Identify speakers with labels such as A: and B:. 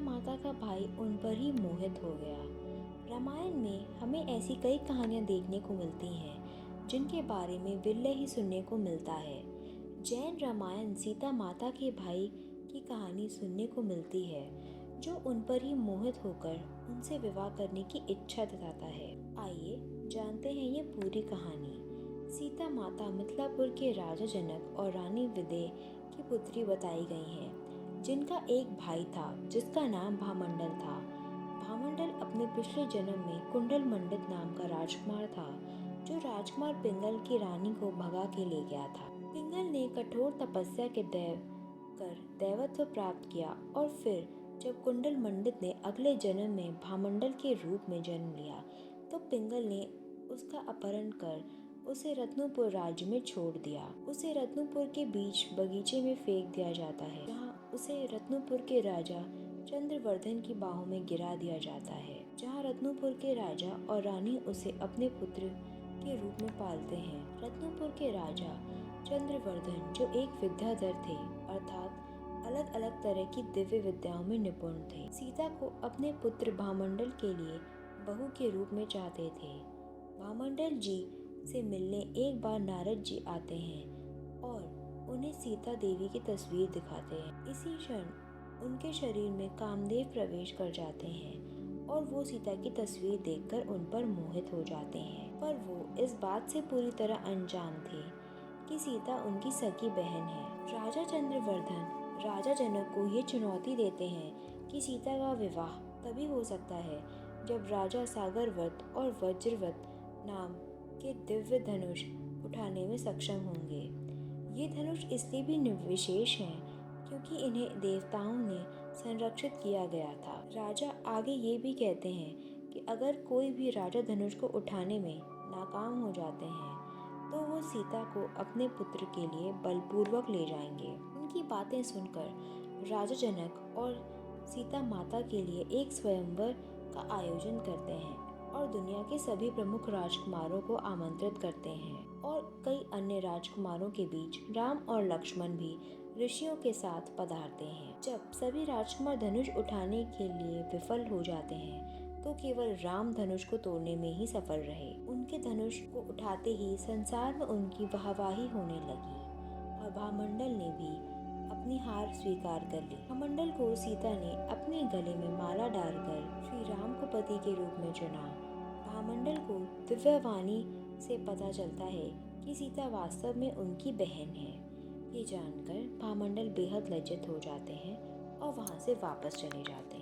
A: माता का भाई उन पर ही मोहित हो गया। रामायण में हमें ऐसी कई कहानियाँ देखने को मिलती हैं जिनके बारे में विरले ही सुनने को मिलता है। जैन रामायण सीता माता के भाई की कहानी सुनने को मिलती है जो उन पर ही मोहित होकर उनसे विवाह करने की इच्छा जताता है। आइए जानते हैं ये पूरी कहानी। सीता माता मिथिलापुर के राजा जनक और रानी विदे की पुत्री बताई गई हैं, जिनका एक भाई था जिसका नाम भामंडल था। भामंडल अपने पिछले जन्म में कुंडल मंडित नाम का राजकुमार था, जो राजकुमार पिंगल की रानी को भगा के ले गया था। पिंगल ने कठोर तपस्या के दैवत्व प्राप्त किया और फिर जब कुंडल मंडित ने अगले जन्म में भामंडल के रूप में जन्म लिया तो पिंगल ने उसका अपहरण कर उसे रत्नपुर राज्य में छोड़ दिया। उसे रत्नपुर के बीच बगीचे में फेंक दिया जाता है, जहाँ उसे रत्नपुर के राजा चंद्रवर्धन की बाहों में गिरा दिया जाता है, जहाँ रत्नपुर के राजा और रानी उसे अपने पुत्र के रूप में पालते हैं। रत्नपुर के राजा चंद्रवर्धन जो एक विद्याधर थे, अर्थात अलग अलग तरह की दिव्य विद्याओं में निपुण थे, सीता को अपने पुत्र भामंडल के लिए बहू के रूप में चाहते थे। भामंडल जी से मिलने एक बार नारद जी आते हैं और उन्हें सीता देवी की तस्वीर दिखाते हैं। इसी क्षण उनके शरीर में कामदेव प्रवेश कर जाते हैं और वो सीता की तस्वीर देखकर उन पर मोहित हो जाते हैं। पर वो इस बात से पूरी तरह अनजान थे कि सीता उनकी सगी बहन है। राजा चंद्रवर्धन राजा जनक को ये चुनौती देते हैं कि सीता का विवाह तभी हो सकता है जब राजा सागरवत और वज्रवत नाम के दिव्य धनुष उठाने में सक्षम होंगे। ये धनुष इसलिए भी विशेष हैं क्योंकि इन्हें देवताओं ने संरक्षित किया गया था। राजा आगे ये भी कहते हैं कि अगर कोई भी राजा धनुष को उठाने में नाकाम हो जाते हैं तो वो सीता को अपने पुत्र के लिए बलपूर्वक ले जाएंगे। उनकी बातें सुनकर राजा जनक और सीता माता के लिए एक स्वयंवर का आयोजन करते हैं और दुनिया के सभी प्रमुख राजकुमारों को आमंत्रित करते हैं और कई अन्य राजकुमारों के बीच राम और लक्ष्मण भी ऋषियों के साथ पधारते हैं। जब सभी राजकुमार धनुष उठाने के लिए विफल हो जाते हैं तो केवल राम धनुष को तोड़ने में ही सफल रहे। उनके धनुष को उठाते ही संसार में उनकी वाहवाही होने लगी और भामंडल ने भी अपनी हार स्वीकार कर ली। भामंडल को सीता ने अपने गले में माला डालकर श्री राम को पति के रूप में चुना। भामंडल को दिव्यवाणी से पता चलता है कि सीता वास्तव में उनकी बहन है। ये जानकर भामंडल बेहद लज्जित हो जाते हैं और वहाँ से वापस चले जाते हैं।